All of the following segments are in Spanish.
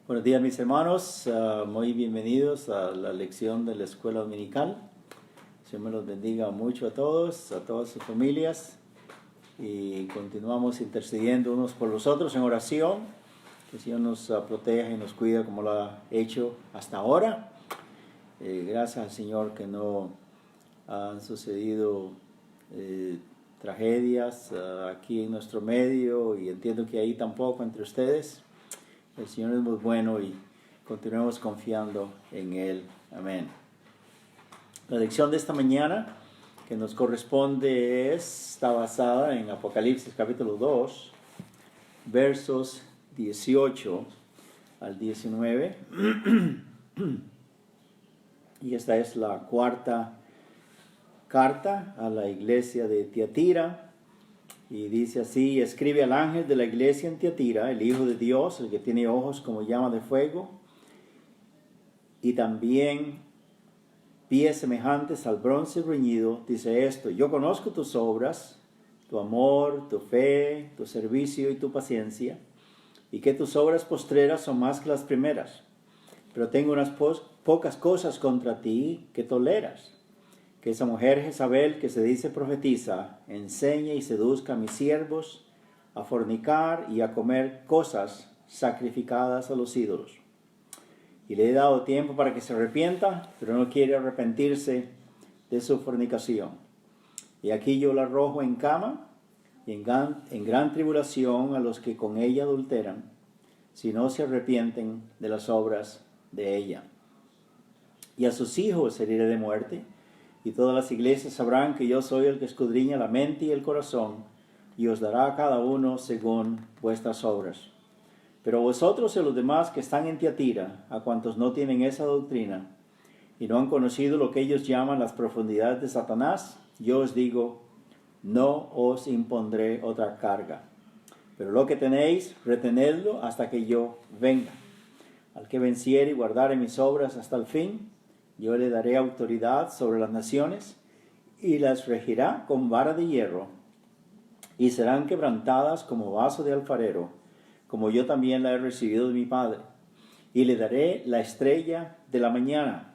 Buenos días mis hermanos, muy bienvenidos a la lección de la escuela dominical. Señor me los bendiga mucho a todas sus familias, y continuamos intercediendo unos por los otros en oración. Que el Señor nos proteja y nos cuida como lo ha hecho hasta ahora. Gracias al Señor que no han sucedido tragedias aquí en nuestro medio, y entiendo que ahí tampoco entre ustedes. El Señor es muy bueno y continuemos confiando en Él. Amén. La lección de esta mañana que nos corresponde está basada en Apocalipsis capítulo 2, versos 18 al 19. Y esta es la cuarta carta a la iglesia de Tiatira. Y dice así: escribe al ángel de la iglesia en Tiatira, el Hijo de Dios, el que tiene ojos como llama de fuego, y también pies semejantes al bronce bruñido, dice esto: yo conozco tus obras, tu amor, tu fe, tu servicio y tu paciencia, y que tus obras postreras son más que las primeras. Pero tengo unas pocas cosas contra ti que toleras: que esa mujer Jezabel, que se dice profetiza, enseñe y seduzca a mis siervos a fornicar y a comer cosas sacrificadas a los ídolos. Y le he dado tiempo para que se arrepienta, pero no quiere arrepentirse de su fornicación. Y aquí yo la arrojo en cama y en gran tribulación a los que con ella adulteran, si no se arrepienten de las obras de ella. Y a sus hijos heriré de muerte, y todas las iglesias sabrán que yo soy el que escudriña la mente y el corazón, y os dará a cada uno según vuestras obras. Pero vosotros y los demás que están en Tiatira, a cuantos no tienen esa doctrina, y no han conocido lo que ellos llaman las profundidades de Satanás, yo os digo, no os impondré otra carga. Pero lo que tenéis, retenedlo hasta que yo venga. Al que venciere y guardare mis obras hasta el fin, yo le daré autoridad sobre las naciones, y las regirá con vara de hierro, y serán quebrantadas como vaso de alfarero, como yo también la he recibido de mi Padre. Y le daré la estrella de la mañana.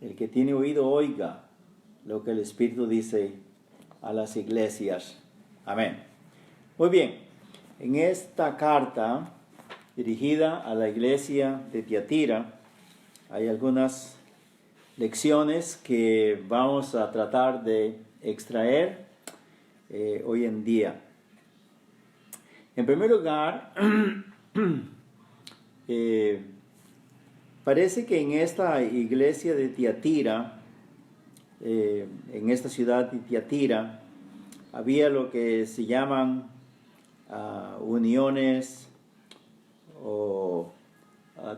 El que tiene oído oiga lo que el Espíritu dice a las iglesias. Amén. Muy bien, en esta carta dirigida a la iglesia de Tiatira hay algunas lecciones que vamos a tratar de extraer hoy en día. En primer lugar, parece que en esta iglesia de Tiatira, en esta ciudad de Tiatira, había lo que se llaman uniones o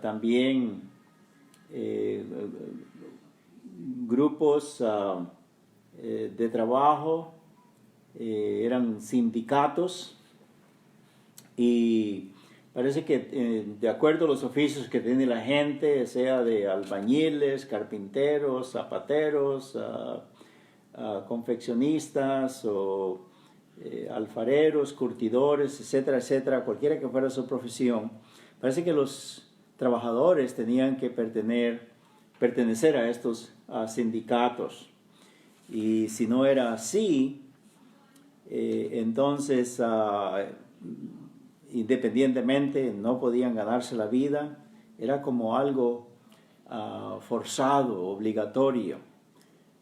también grupos de trabajo, eran sindicatos, y parece que de acuerdo a los oficios que tiene la gente, sea de albañiles, carpinteros, zapateros, confeccionistas o alfareros, curtidores, etcétera, etcétera, cualquiera que fuera su profesión, parece que los trabajadores tenían que pertenecer a estos sindicatos. Y si no era así, entonces independientemente no podían ganarse la vida. Era como algo forzado, obligatorio.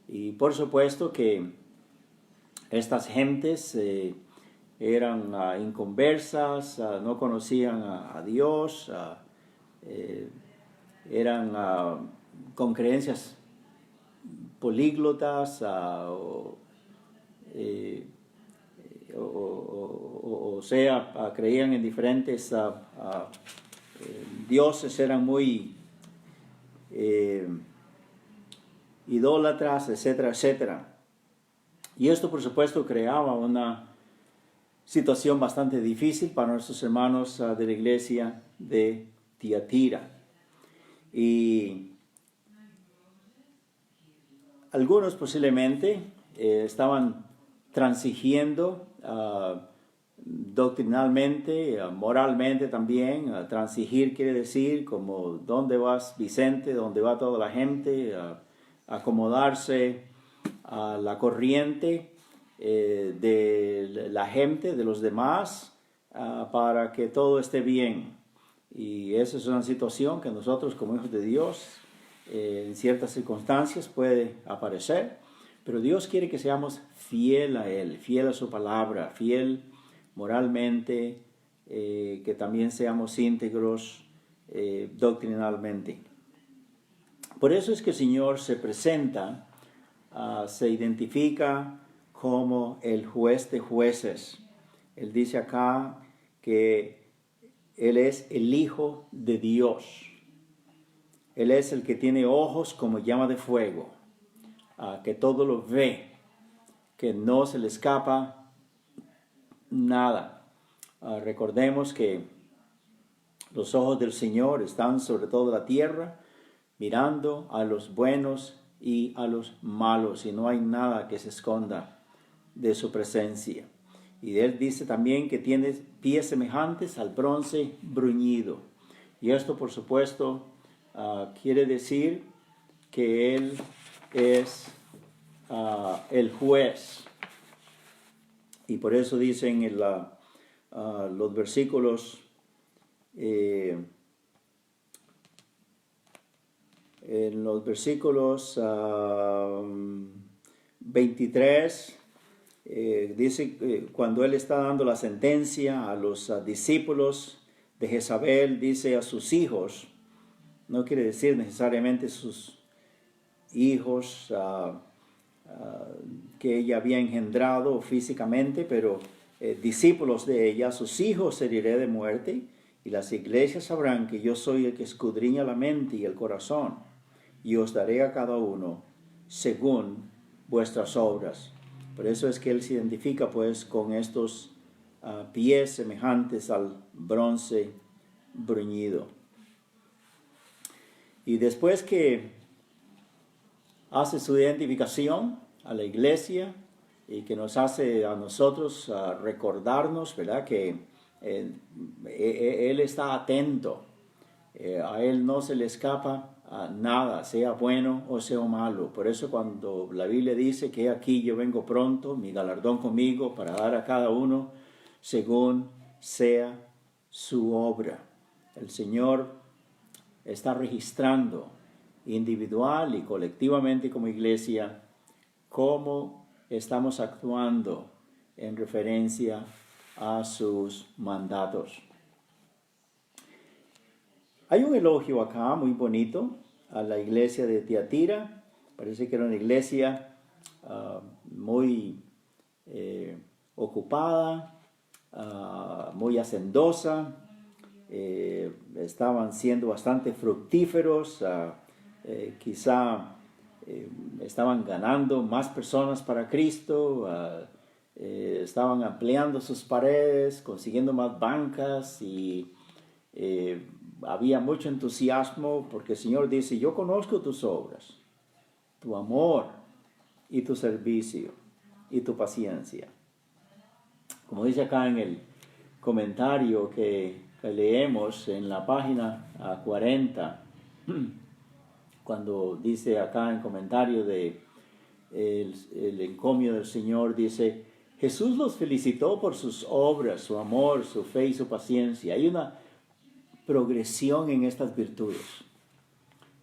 Y por supuesto que estas gentes eran inconversas, no conocían a Dios, eran con creencias políglotas, o sea, creían en diferentes dioses, eran muy idólatras, etcétera, etcétera. Y esto, por supuesto, creaba una situación bastante difícil para nuestros hermanos de la iglesia de Tiatira. Y algunos posiblemente estaban transigiendo doctrinalmente, moralmente también. Transigir quiere decir como dónde vas Vicente, dónde va toda la gente, acomodarse a la corriente de la gente, de los demás, para que todo esté bien. Y esa es una situación que nosotros como hijos de Dios en ciertas circunstancias puede aparecer, pero Dios quiere que seamos fiel a Él, fiel a su palabra, fiel moralmente, que también seamos íntegros doctrinalmente. Por eso es que el Señor se presenta, se identifica como el juez de jueces. Él dice acá que Él es el Hijo de Dios. Él es el que tiene ojos como llama de fuego, que todo lo ve, que no se le escapa nada. Recordemos que los ojos del Señor están sobre toda la tierra, mirando a los buenos y a los malos, y no hay nada que se esconda de su presencia. Y Él dice también que tiene pies semejantes al bronce bruñido. Y esto, por supuesto, quiere decir que Él es el juez. Y por eso dicen en los versículos en los versículos 23 dice cuando Él está dando la sentencia a los discípulos de Jezabel, dice a sus hijos, no quiere decir necesariamente sus hijos que ella había engendrado físicamente, pero discípulos de ella, sus hijos heriré de muerte, y las iglesias sabrán que yo soy el que escudriña la mente y el corazón, y os daré a cada uno según vuestras obras. Por eso es que Él se identifica pues con estos pies semejantes al bronce bruñido. Y después que hace su identificación a la iglesia y que nos hace a nosotros recordarnos, ¿verdad?, que Él está atento, a Él no se le escapa nada, sea bueno o sea malo. Por eso cuando la Biblia dice que aquí yo vengo pronto, mi galardón conmigo, para dar a cada uno según sea su obra. El Señor está registrando individual y colectivamente como iglesia cómo estamos actuando en referencia a sus mandatos. Hay un elogio acá muy bonito a la iglesia de Tiatira. Parece que era una iglesia muy ocupada, muy hacendosa. Estaban siendo bastante fructíferos, quizá estaban ganando más personas para Cristo, estaban ampliando sus paredes, consiguiendo más bancas y había mucho entusiasmo porque el Señor dice, yo conozco tus obras, tu amor y tu servicio y tu paciencia. Como dice acá en el comentario que leemos en la página 40, cuando dice acá en comentario de el encomio del Señor, dice, Jesús los felicitó por sus obras, su amor, su fe y su paciencia. Hay una progresión en estas virtudes.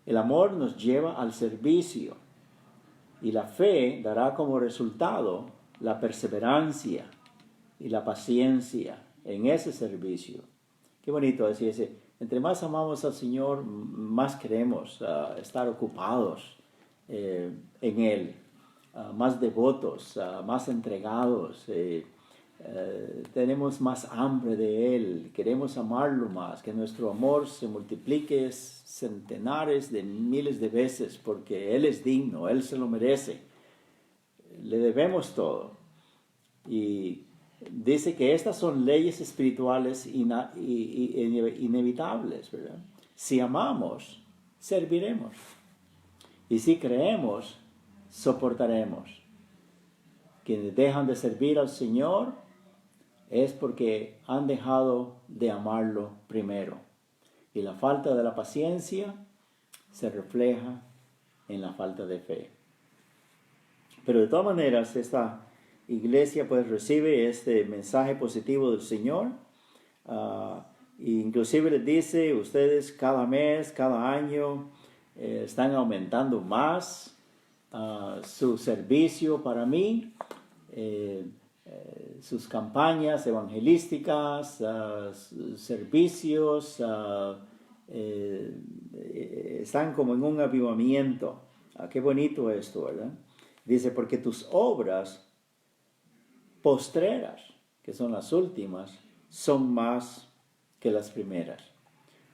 El amor nos lleva al servicio y la fe dará como resultado la perseverancia y la paciencia en ese servicio. Qué bonito decir ese. Entre más amamos al Señor, más queremos estar ocupados en Él, más devotos, más entregados, tenemos más hambre de Él, queremos amarlo más, que nuestro amor se multiplique centenares de miles de veces, porque Él es digno, Él se lo merece, le debemos todo. Y dice que estas son leyes espirituales inevitables, ¿verdad? Si amamos, serviremos. Y si creemos, soportaremos. Quienes dejan de servir al Señor es porque han dejado de amarlo primero. Y la falta de la paciencia se refleja en la falta de fe. Pero de todas maneras, esta iglesia pues recibe este mensaje positivo del Señor. Inclusive les dice, ustedes cada mes, cada año, están aumentando más su servicio para mí, sus campañas evangelísticas, servicios, están como en un avivamiento. Qué bonito esto, ¿verdad? Dice, porque tus obras postreras, que son las últimas, son más que las primeras.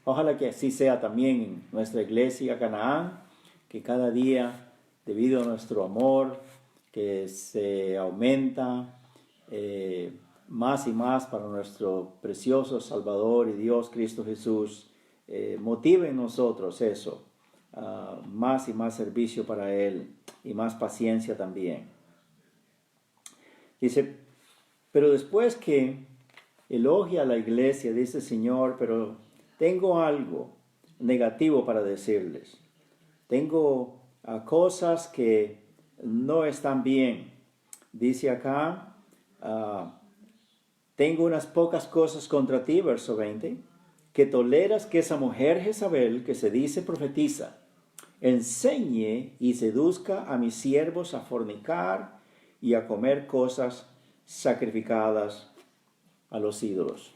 Ojalá que así sea también en nuestra iglesia Canaán, que cada día, debido a nuestro amor, que se aumenta más y más para nuestro precioso Salvador y Dios Cristo Jesús, motive en nosotros eso, más y más servicio para Él y más paciencia también. Dice, pero después que elogia a la iglesia, dice el Señor, pero tengo algo negativo para decirles. Tengo cosas que no están bien. Dice acá, tengo unas pocas cosas contra ti, verso 20, que toleras que esa mujer Jezabel, que se dice profetiza, enseñe y seduzca a mis siervos a fornicar y a comer cosas sacrificadas a los ídolos.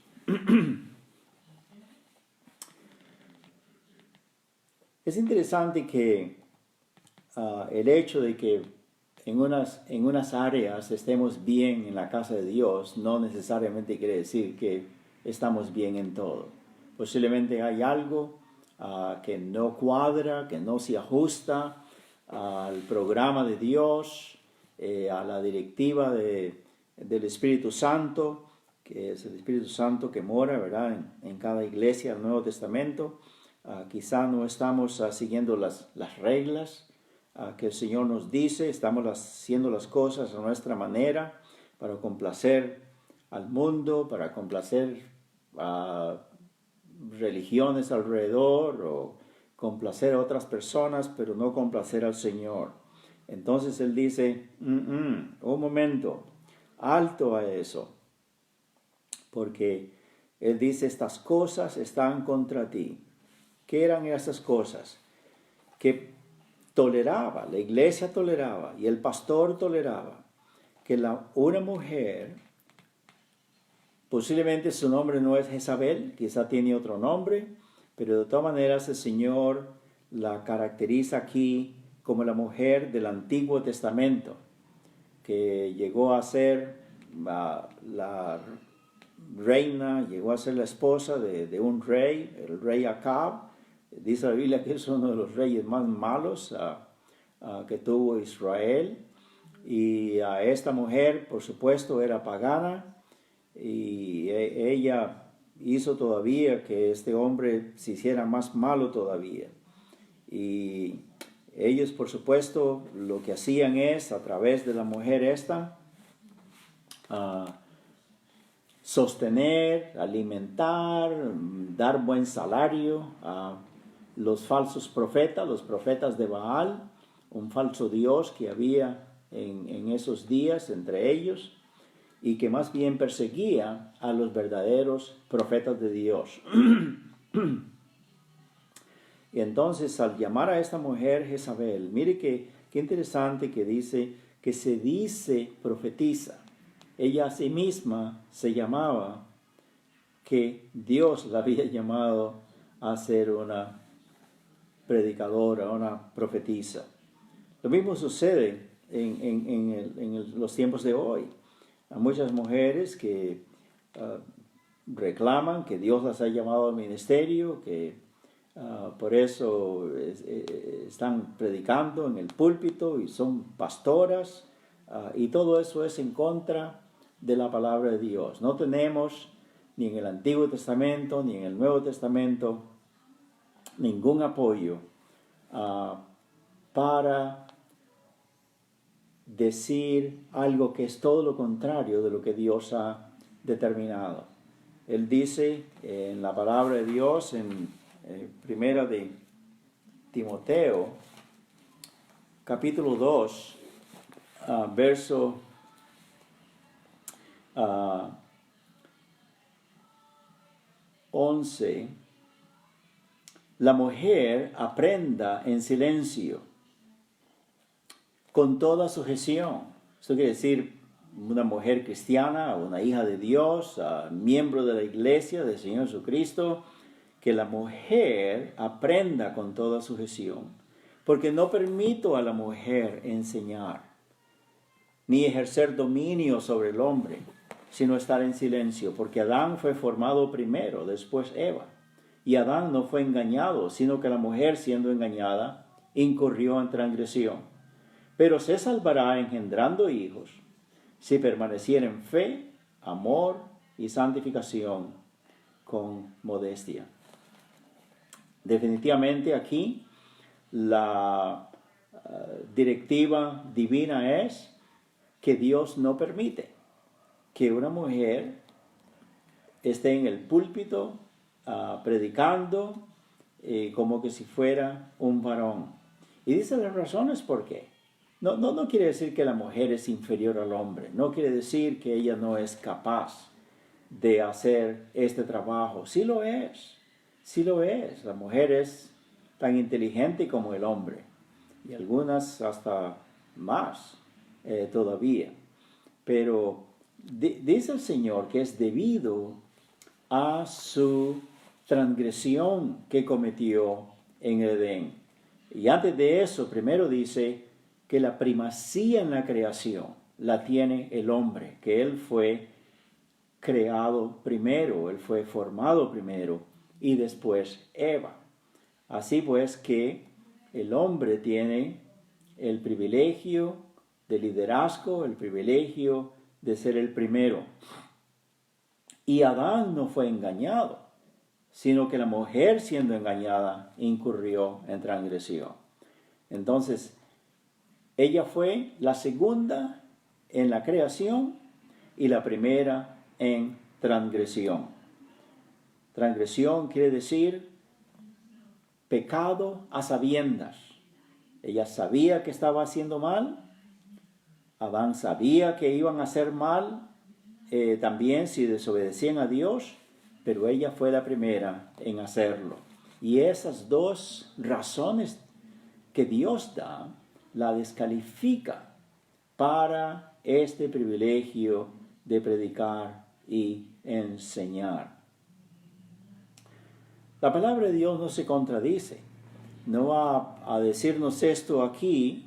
Es interesante que el hecho de que en unas áreas estemos bien en la casa de Dios no necesariamente quiere decir que estamos bien en todo. Posiblemente hay algo que no cuadra, que no se ajusta al programa de Dios, a la directiva del Espíritu Santo, que es el Espíritu Santo que mora, ¿verdad?, en cada iglesia del Nuevo Testamento. Quizá no estamos siguiendo las reglas que el Señor nos dice, estamos haciendo las cosas a nuestra manera para complacer al mundo, para complacer a religiones alrededor o complacer a otras personas, pero no complacer al Señor. Entonces Él dice, un momento, alto a eso, porque Él dice, estas cosas están contra ti. ¿Qué eran esas cosas? Que toleraba, la iglesia toleraba y el pastor toleraba que una mujer, posiblemente su nombre no es Jezabel, quizá tiene otro nombre, pero de todas maneras el Señor la caracteriza aquí como la mujer del Antiguo Testamento, que llegó a ser la reina, llegó a ser la esposa de un rey, el rey Acab. Dice la Biblia que es uno de los reyes más malos que tuvo Israel. Y esta mujer, por supuesto, era pagana y ella hizo todavía que este hombre se hiciera más malo todavía. Y ellos, por supuesto, lo que hacían es, a través de la mujer esta, sostener, alimentar, dar buen salario a los falsos profetas, los profetas de Baal, un falso dios que había en esos días entre ellos y que más bien perseguía a los verdaderos profetas de Dios. Y entonces, al llamar a esta mujer Jezabel, mire qué interesante que dice que se dice profetiza. Ella a sí misma se llamaba, que Dios la había llamado a ser una predicadora, una profetisa. Lo mismo sucede en los tiempos de hoy. Hay muchas mujeres que reclaman que Dios las ha llamado al ministerio, que por eso están predicando en el púlpito y son pastoras, y todo eso es en contra de la palabra de Dios. No tenemos ni en el Antiguo Testamento ni en el Nuevo Testamento ningún apoyo para decir algo que es todo lo contrario de lo que Dios ha determinado. Él dice en la palabra de Dios, en primera de Timoteo, capítulo 2, verso 11, la mujer aprenda en silencio, con toda sujeción. Esto quiere decir una mujer cristiana, una hija de Dios, miembro de la iglesia del Señor Jesucristo, que la mujer aprenda con toda sujeción, porque no permito a la mujer enseñar, ni ejercer dominio sobre el hombre, sino estar en silencio, porque Adán fue formado primero, después Eva. Y Adán no fue engañado, sino que la mujer, siendo engañada, incurrió en transgresión. Pero se salvará engendrando hijos, si permaneciera en fe, amor y santificación con modestia. Definitivamente aquí la directiva divina es que Dios no permite que una mujer esté en el púlpito predicando como que si fuera un varón. Y dice las razones por qué. No quiere decir que la mujer es inferior al hombre. No quiere decir que ella no es capaz de hacer este trabajo. Sí lo es. Sí lo es. La mujer es tan inteligente como el hombre. Y algunas hasta más todavía. Pero dice el Señor que es debido a su transgresión que cometió en el Edén. Y antes de eso, primero dice que la primacía en la creación la tiene el hombre, que él fue creado primero, él fue formado primero y después Eva. Así pues que el hombre tiene el privilegio de liderazgo, el privilegio de ser el primero. Y Adán no fue engañado, sino que la mujer, siendo engañada, incurrió en transgresión. Entonces, ella fue la segunda en la creación y la primera en transgresión. Transgresión quiere decir pecado a sabiendas. Ella sabía que estaba haciendo mal. Adán sabía que iban a hacer mal también si desobedecían a Dios, pero ella fue la primera en hacerlo. Y esas dos razones que Dios da, la descalifica para este privilegio de predicar y enseñar. La palabra de Dios no se contradice. No va a decirnos esto aquí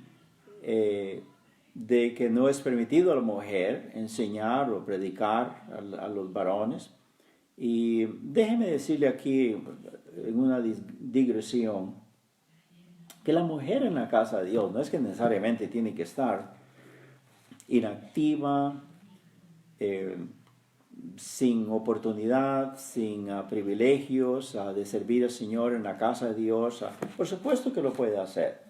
de que no es permitido a la mujer enseñar o predicar a los varones. Y déjeme decirle aquí, en una digresión, que la mujer en la casa de Dios no es que necesariamente tiene que estar inactiva, sin oportunidad, sin privilegios de servir al Señor en la casa de Dios. Por supuesto que lo puede hacer.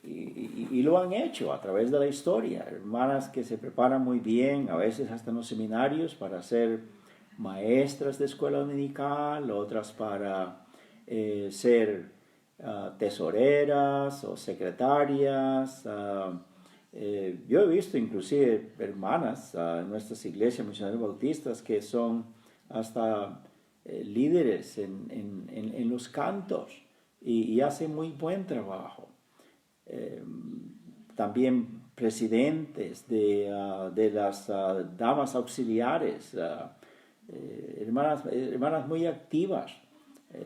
Y lo han hecho a través de la historia. Hermanas que se preparan muy bien, a veces hasta en los seminarios, para ser maestras de escuela dominical, otras para ser tesoreras o secretarias. Yo he visto inclusive hermanas en nuestras iglesias misioneras bautistas que son hasta líderes en los cantos y hacen muy buen trabajo. También presidentes de las damas auxiliares, hermanas muy activas,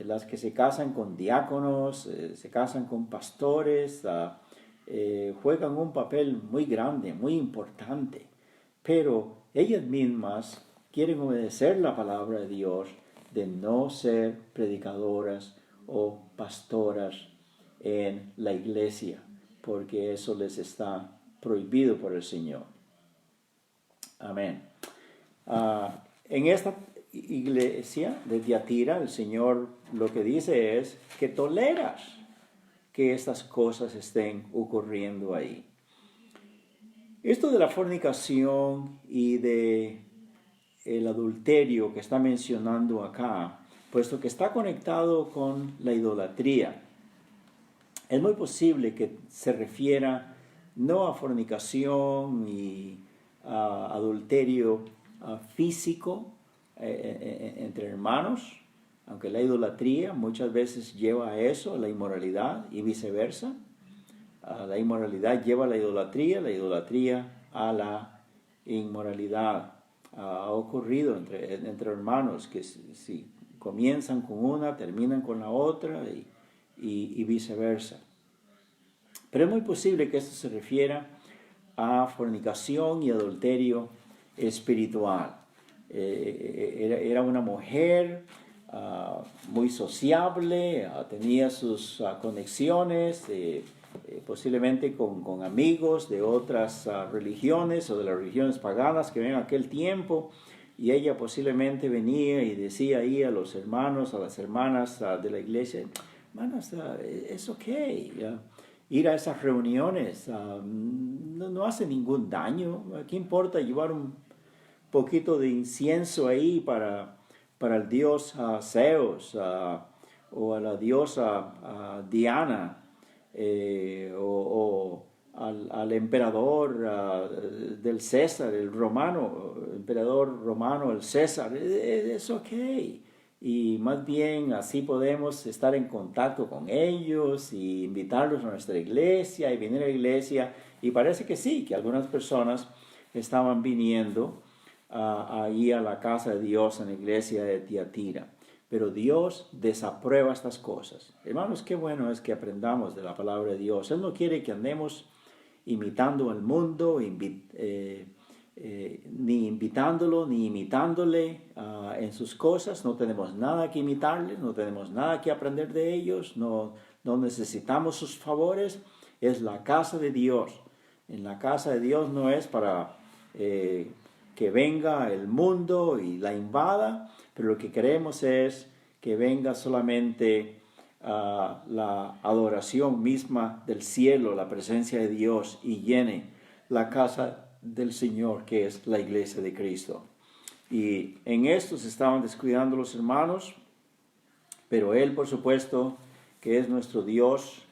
las que se casan con diáconos, se casan con pastores, juegan un papel muy grande, muy importante, pero ellas mismas quieren obedecer la palabra de Dios de no ser predicadoras o pastoras en la iglesia, porque eso les está prohibido por el Señor. Amén. En esta iglesia de Tiatira, el Señor lo que dice es que toleras que estas cosas estén ocurriendo ahí. Esto de la fornicación y de el adulterio que está mencionando acá, puesto que está conectado con la idolatría. Es muy posible que se refiera no a fornicación y a adulterio físico entre hermanos, aunque la idolatría muchas veces lleva a eso, a la inmoralidad y viceversa. La inmoralidad lleva a la idolatría a la inmoralidad. Ha ocurrido entre hermanos que si comienzan con una, terminan con la otra y viceversa. Pero es muy posible que esto se refiera a fornicación y adulterio espiritual. Era una mujer muy sociable, tenía sus conexiones, posiblemente con amigos de otras religiones o de las religiones paganas que ven en aquel tiempo, y ella posiblemente venía y decía ahí a los hermanos, a las hermanas de la iglesia, hermanas, es ok, ir a esas reuniones, no hace ningún daño. ¿Qué importa llevar un poquito de incienso ahí para el dios Zeus o a la diosa Diana o al emperador del César, el emperador romano, el César? Es ok. Y más bien así podemos estar en contacto con ellos y invitarlos a nuestra iglesia y venir a la iglesia. Y parece que sí, que algunas personas estaban viniendo ahí a la casa de Dios en la iglesia de Tiatira. Pero Dios desaprueba estas cosas. Hermanos, qué bueno es que aprendamos de la palabra de Dios. Él no quiere que andemos imitando al mundo, ni invitándolo, ni imitándole en sus cosas. No tenemos nada que imitarles, no tenemos nada que aprender de ellos, no necesitamos sus favores. Es la casa de Dios. En la casa de Dios no es para que venga el mundo y la invada, pero lo que queremos es que venga solamente la adoración misma del cielo, la presencia de Dios, y llene la casa del Señor, que es la iglesia de Cristo. Y en esto se estaban descuidando los hermanos, pero Él, por supuesto, que es nuestro Dios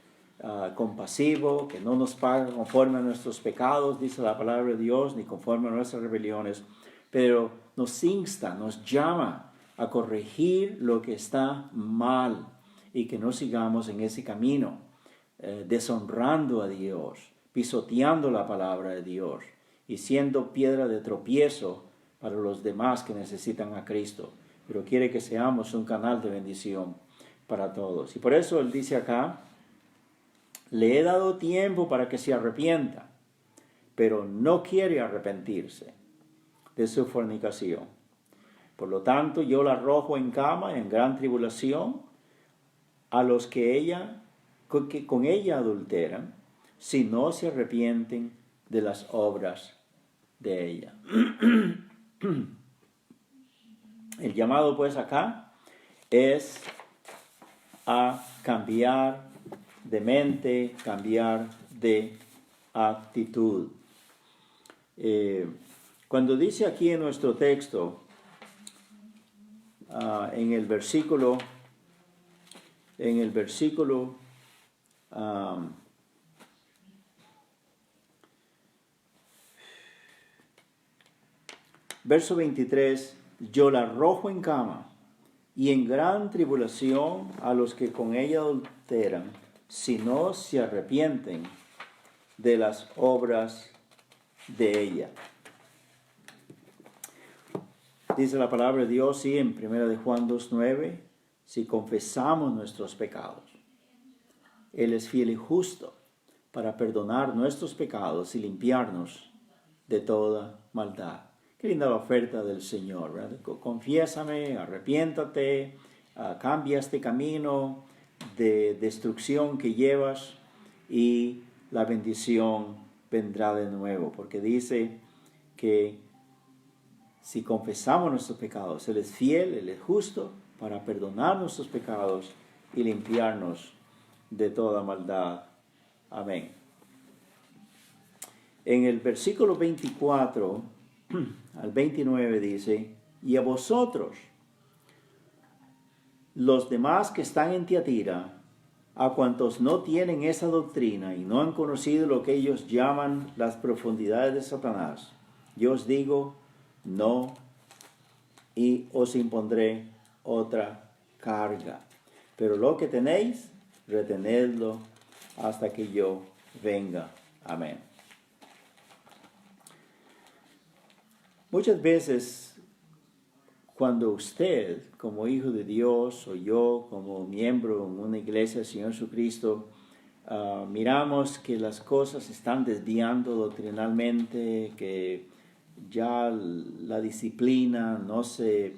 compasivo, que no nos paga conforme a nuestros pecados, dice la palabra de Dios, ni conforme a nuestras rebeliones, pero nos insta, nos llama a corregir lo que está mal y que no sigamos en ese camino, deshonrando a Dios, pisoteando la palabra de Dios y siendo piedra de tropiezo para los demás que necesitan a Cristo, pero quiere que seamos un canal de bendición para todos. Y por eso Él dice acá, le he dado tiempo para que se arrepienta, pero no quiere arrepentirse de su fornicación. Por lo tanto, yo la arrojo en cama, en gran tribulación, a los que con ella adulteran, si no se arrepienten de las obras de ella. El llamado pues acá es a cambiar de mente, cambiar de actitud. Cuando dice aquí en nuestro texto, en el versículo verso 23, yo la arrojo en cama y en gran tribulación a los que con ella adulteran, si no se arrepienten de las obras de ella. Dice la palabra de Dios, sí, en 1 de Juan 2:9, si confesamos nuestros pecados, Él es fiel y justo para perdonar nuestros pecados y limpiarnos de toda maldad. Qué linda la oferta del Señor, ¿verdad? Confiésame, arrepiéntate, cambia este camino de destrucción que llevas y la bendición vendrá de nuevo, porque dice que si confesamos nuestros pecados, Él es fiel, Él es justo para perdonar nuestros pecados y limpiarnos de toda maldad. Amén. En el versículo 24 al 29 dice, Y a vosotros, los demás que están en Tiatira, a cuantos no tienen esa doctrina y no han conocido lo que ellos llaman las profundidades de Satanás, yo os digo, no, y os impondré otra carga. Pero lo que tenéis, retenedlo hasta que yo venga. Amén. Muchas veces, cuando usted, como hijo de Dios, o yo, como miembro en una iglesia del Señor Jesucristo, miramos que las cosas están desviando doctrinalmente, que ya la disciplina no se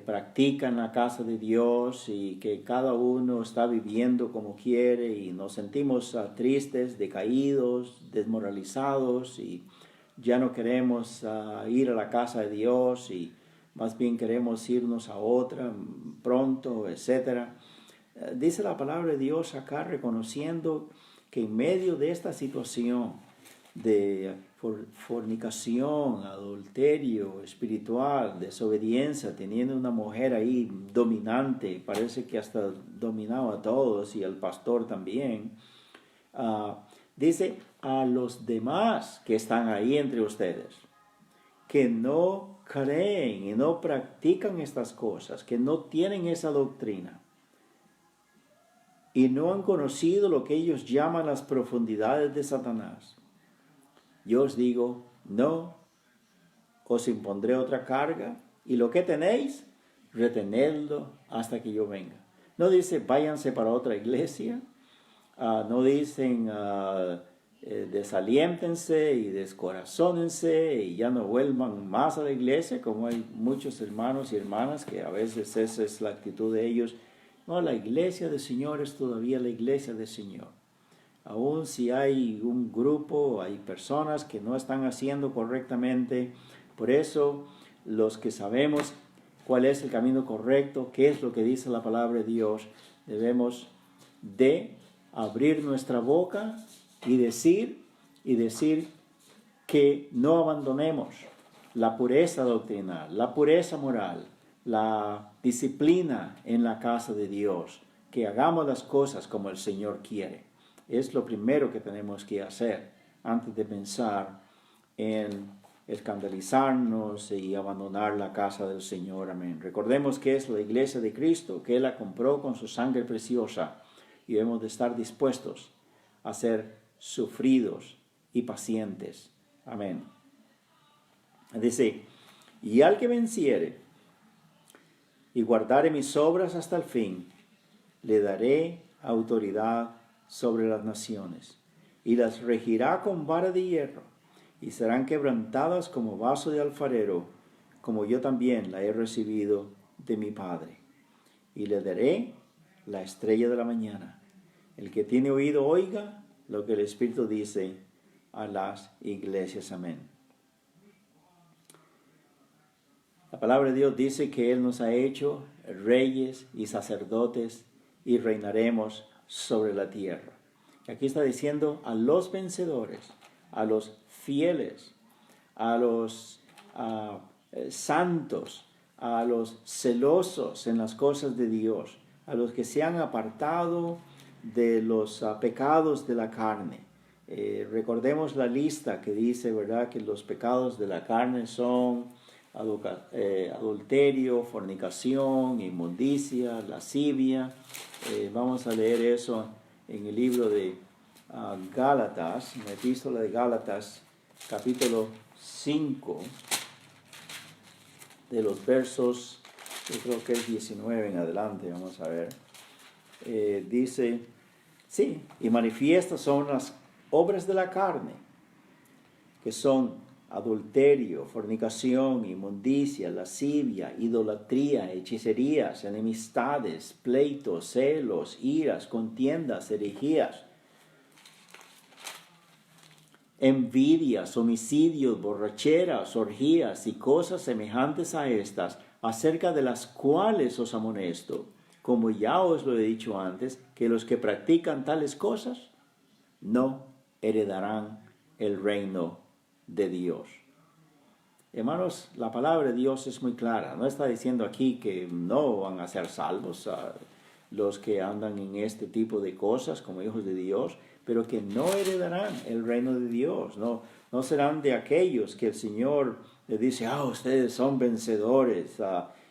practica en la casa de Dios y que cada uno está viviendo como quiere y nos sentimos tristes, decaídos, desmoralizados y ya no queremos ir a la casa de Dios y más bien queremos irnos a otra pronto, etc. Dice la palabra de Dios acá reconociendo que en medio de esta situación de fornicación, adulterio espiritual, desobediencia, teniendo una mujer ahí dominante, parece que hasta dominaba a todos y al pastor también, dice a los demás que están ahí entre ustedes, que no creen y no practican estas cosas, que no tienen esa doctrina y no han conocido lo que ellos llaman las profundidades de Satanás. Yo os digo, no, os impondré otra carga, y lo que tenéis, retenedlo hasta que yo venga. No dice, váyanse para otra iglesia, no dicen, desaliéntense y descorazónense y ya no vuelvan más a la iglesia, como hay muchos hermanos y hermanas que a veces esa es la actitud de ellos. No, la iglesia del Señor es todavía la iglesia del Señor. Aún si hay un grupo, hay personas que no están haciendo correctamente. Por eso, los que sabemos cuál es el camino correcto, qué es lo que dice la palabra de Dios, debemos de abrir nuestra boca y decir que no abandonemos la pureza doctrinal, la pureza moral, la disciplina en la casa de Dios, que hagamos las cosas como el Señor quiere. Es lo primero que tenemos que hacer antes de pensar en escandalizarnos y abandonar la casa del Señor. Amén. Recordemos que es la iglesia de Cristo, que Él la compró con su sangre preciosa y debemos de estar dispuestos a ser sufridos y pacientes. Amén. Dice, y al que venciere y guardare mis obras hasta el fin, le daré autoridad sobre las naciones, y las regirá con vara de hierro, y serán quebrantadas como vaso de alfarero, como yo también la he recibido de mi Padre. Y le daré la estrella de la mañana. El que tiene oído, oiga lo que el Espíritu dice a las iglesias. Amén. La palabra de Dios dice que Él nos ha hecho reyes y sacerdotes y reinaremos sobre la tierra. Aquí está diciendo a los vencedores, a los fieles, a los santos, a los celosos en las cosas de Dios, a los que se han apartado de los pecados de la carne. Recordemos la lista que dice, ¿verdad?, que los pecados de la carne son adulterio, fornicación, inmundicia, lascivia. Vamos a leer eso en el libro de Gálatas, en la epístola de Gálatas, capítulo 5, de los versos, yo creo que es 19 en adelante, vamos a ver. Dice, sí, y manifiestas son las obras de la carne, que son adulterio, fornicación, inmundicia, lascivia, idolatría, hechicerías, enemistades, pleitos, celos, iras, contiendas, herejías, envidias, homicidios, borracheras, orgías y cosas semejantes a estas, acerca de las cuales os amonesto, como ya os lo he dicho antes, que los que practican tales cosas no heredarán el reino de Dios. Hermanos, la palabra de Dios es muy clara. No está diciendo aquí que no van a ser salvos los que andan en este tipo de cosas como hijos de Dios, pero que no heredarán el reino de Dios. No serán de aquellos que el Señor le dice, ustedes son vencedores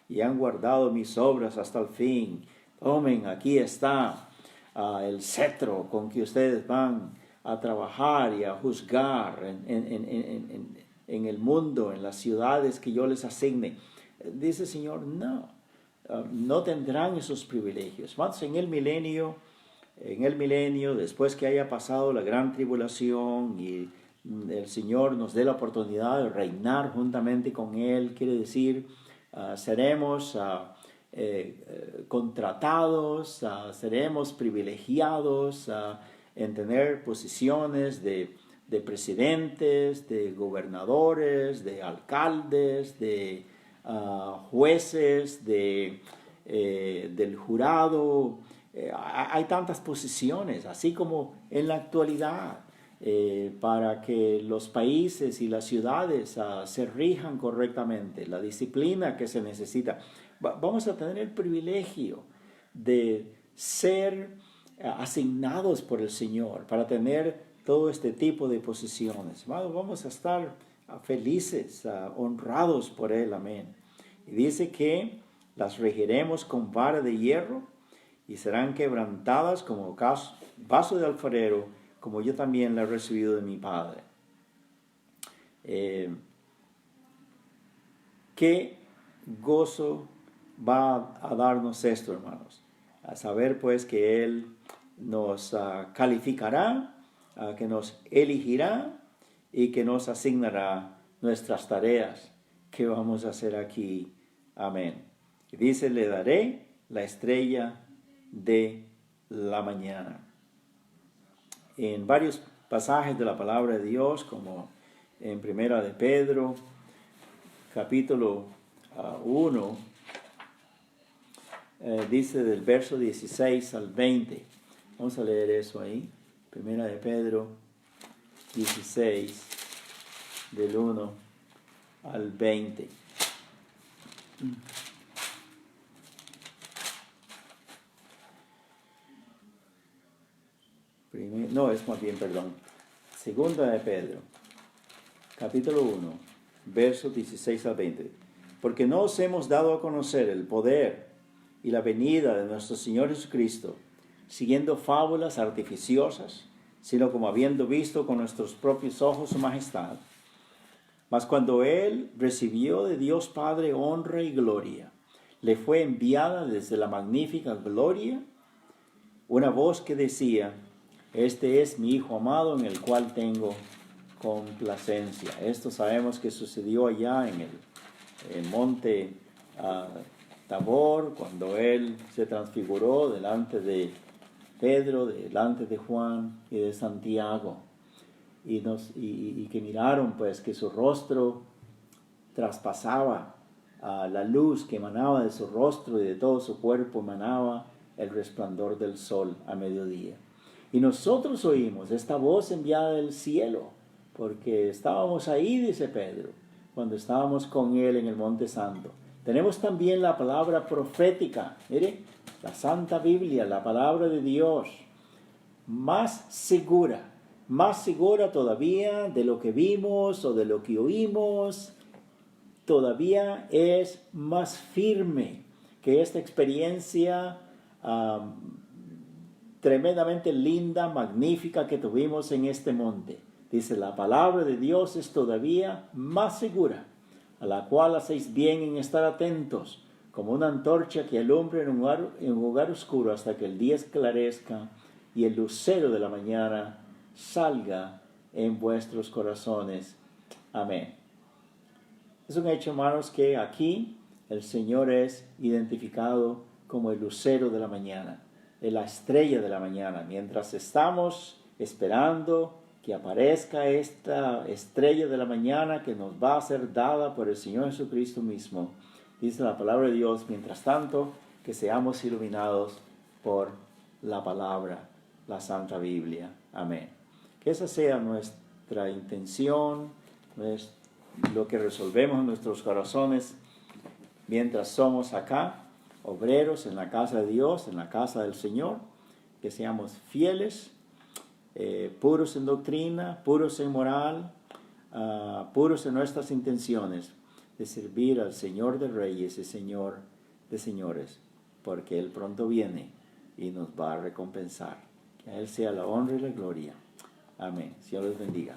y han guardado mis obras hasta el fin. Tomen, aquí está el cetro con que ustedes van a trabajar y a juzgar en el mundo, en las ciudades que yo les asigne. Dice el Señor, no tendrán esos privilegios. Más en el milenio, después que haya pasado la gran tribulación y el Señor nos dé la oportunidad de reinar juntamente con Él, quiere decir, seremos contratados, seremos privilegiados en tener posiciones de presidentes, de gobernadores, de alcaldes, de jueces, del jurado. Hay tantas posiciones, así como en la actualidad, para que los países y las ciudades se rijan correctamente, la disciplina que se necesita. Vamos a tener el privilegio de ser asignados por el Señor para tener todo este tipo de posiciones. Vamos a estar felices, honrados por Él, amén. Y dice que las regiremos con vara de hierro y serán quebrantadas como vaso de alfarero, como yo también la he recibido de mi Padre. ¿Qué gozo va a darnos esto, hermanos? A saber pues que Él nos calificará, que nos elegirá y que nos asignará nuestras tareas que vamos a hacer aquí. Amén. Y dice, le daré la estrella de la mañana. En varios pasajes de la palabra de Dios, como en Primera de Pedro, capítulo 1, dice del verso 16 al 20. Vamos a leer eso ahí. Primera de Pedro 16, del 1 al 20. Es más bien, perdón. Segunda de Pedro, capítulo 1, versos 16 al 20. Porque no os hemos dado a conocer el poder y la venida de nuestro Señor Jesucristo, siguiendo fábulas artificiosas, sino como habiendo visto con nuestros propios ojos su majestad. Mas cuando Él recibió de Dios Padre honra y gloria, le fue enviada desde la magnífica gloria una voz que decía, este es mi Hijo amado en el cual tengo complacencia. Esto sabemos que sucedió allá en el monte Tabor, cuando Él se transfiguró delante de Pedro, delante de Juan y de Santiago. Y que miraron pues que su rostro traspasaba la luz que emanaba de su rostro y de todo su cuerpo emanaba el resplandor del sol a mediodía. Y nosotros oímos esta voz enviada del cielo, porque estábamos ahí, dice Pedro, cuando estábamos con Él en el Monte Santo. Tenemos también la palabra profética, mire, la Santa Biblia, la palabra de Dios, más segura todavía de lo que vimos o de lo que oímos, todavía es más firme que esta experiencia tremendamente linda, magnífica que tuvimos en este monte. Dice, la palabra de Dios es todavía más segura, a la cual hacéis bien en estar atentos, como una antorcha que alumbra en un lugar oscuro hasta que el día esclarezca y el lucero de la mañana salga en vuestros corazones. Amén. Es un hecho, hermanos, que aquí el Señor es identificado como el lucero de la mañana, de la estrella de la mañana. Mientras estamos esperando que aparezca esta estrella de la mañana que nos va a ser dada por el Señor Jesucristo mismo, dice la palabra de Dios, mientras tanto que seamos iluminados por la palabra, la Santa Biblia. Amén. Que esa sea nuestra intención, lo que resolvemos en nuestros corazones mientras somos acá, obreros en la casa de Dios, en la casa del Señor, que seamos fieles, puros en doctrina, puros en moral, puros en nuestras intenciones de servir al Señor de Reyes y Señor de Señores, porque Él pronto viene y nos va a recompensar. Que a Él sea la honra y la gloria. Amén. Dios les bendiga.